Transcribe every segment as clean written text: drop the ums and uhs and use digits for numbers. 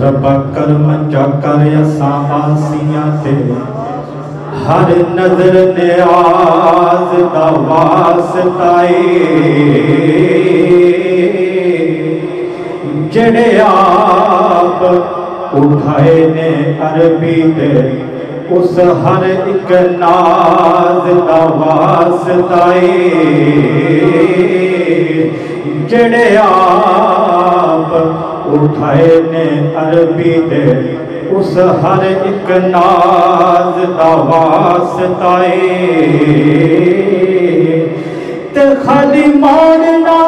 ربا کرم چکر یساں آسیاں تے ہر نظر نیاز دا واسطائی جڑے آپ اٹھائے نے عربی دے اس ہر ایک ناز دا واسطائی جڑے آپ اٹھائے نے عربی دے اس ہر ایک ناز دا واسطائی تے خالی مارنا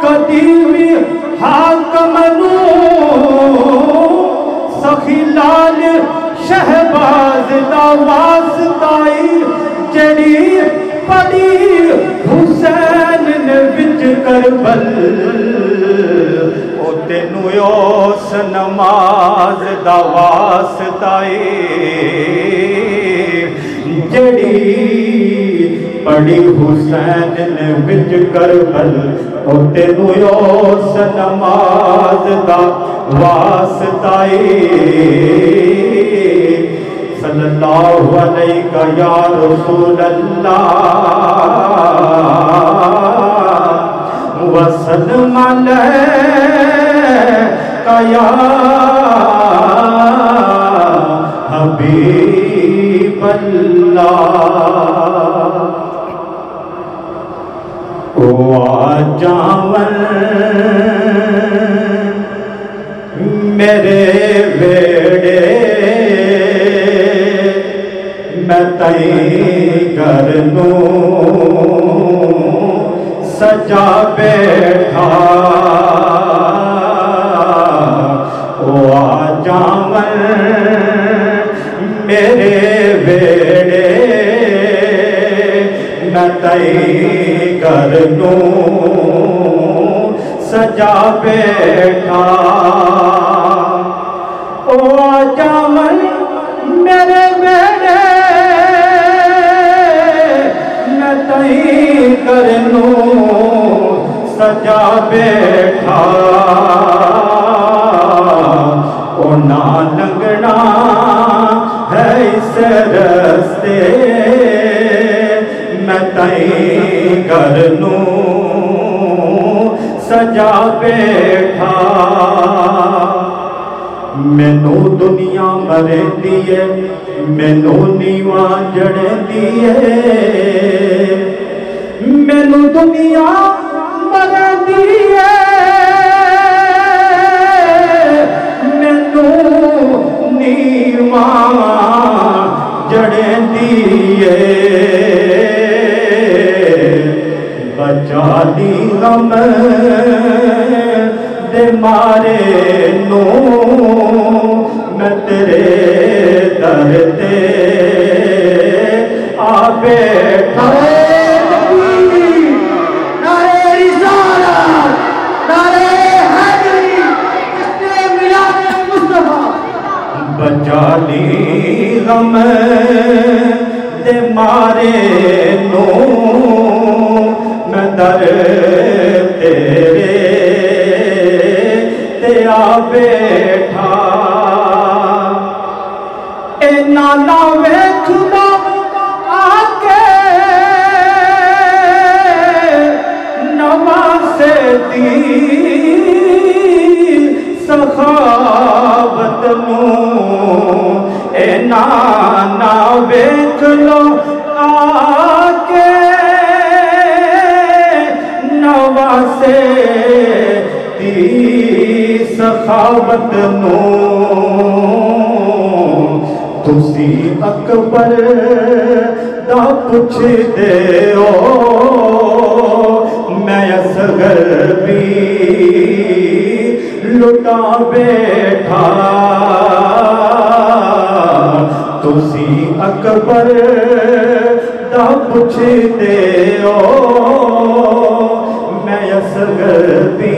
قدیمی حاکم نو سخی لال شہباز دا واسطائی جڑی پڑی حسین نے وچ کربل او تینو یوس نماز دا واسطائی جڑی پڑی حسین نے وچ کربل او تینو یوس نماز دا واسطائی صلی اللہ علیہ یا رسول اللہ وسلم علیہ یا حبیب اللہ او آجامن میرے بیڑے میں تئیں گھرنوں سجا بیٹھا او آجامن میرے بیڑے میں تئیں گھرنوں سجا بیٹھا او آجامن میرے بیڑے میں تئیں گھرنوں سجا بیٹھا او نہ لنگنا ہے اس رستے میں تئیں گھرنوں سجا بیٹھا مینوں دنیا مرے دیئے مینوں نیواں جڑے دیئے مینوں دنیا مرے دیئے مینوں نیواں جڑے دیئے بچا دی غم دے مارے نو میں تیرے در تے آ بیٹھا نعرے رسالت نعرے حیدری کسے میلاد مصطفیٰ بچا لی غم دے مارے نو میں در تیرے تے آ بیٹھا اے نانا ویکھ لو آکے نواسے دی سخاوت نوں اے نانا ویکھ لو آکے نواسے دی سخاوت نوں تسی اکبر دا پوچھ دے ہو میں اصغر بھی لٹا بیٹھا تسی اکبر دا پوچھ دے ہو میں اصغر بھی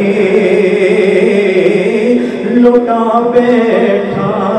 لٹا بیٹھا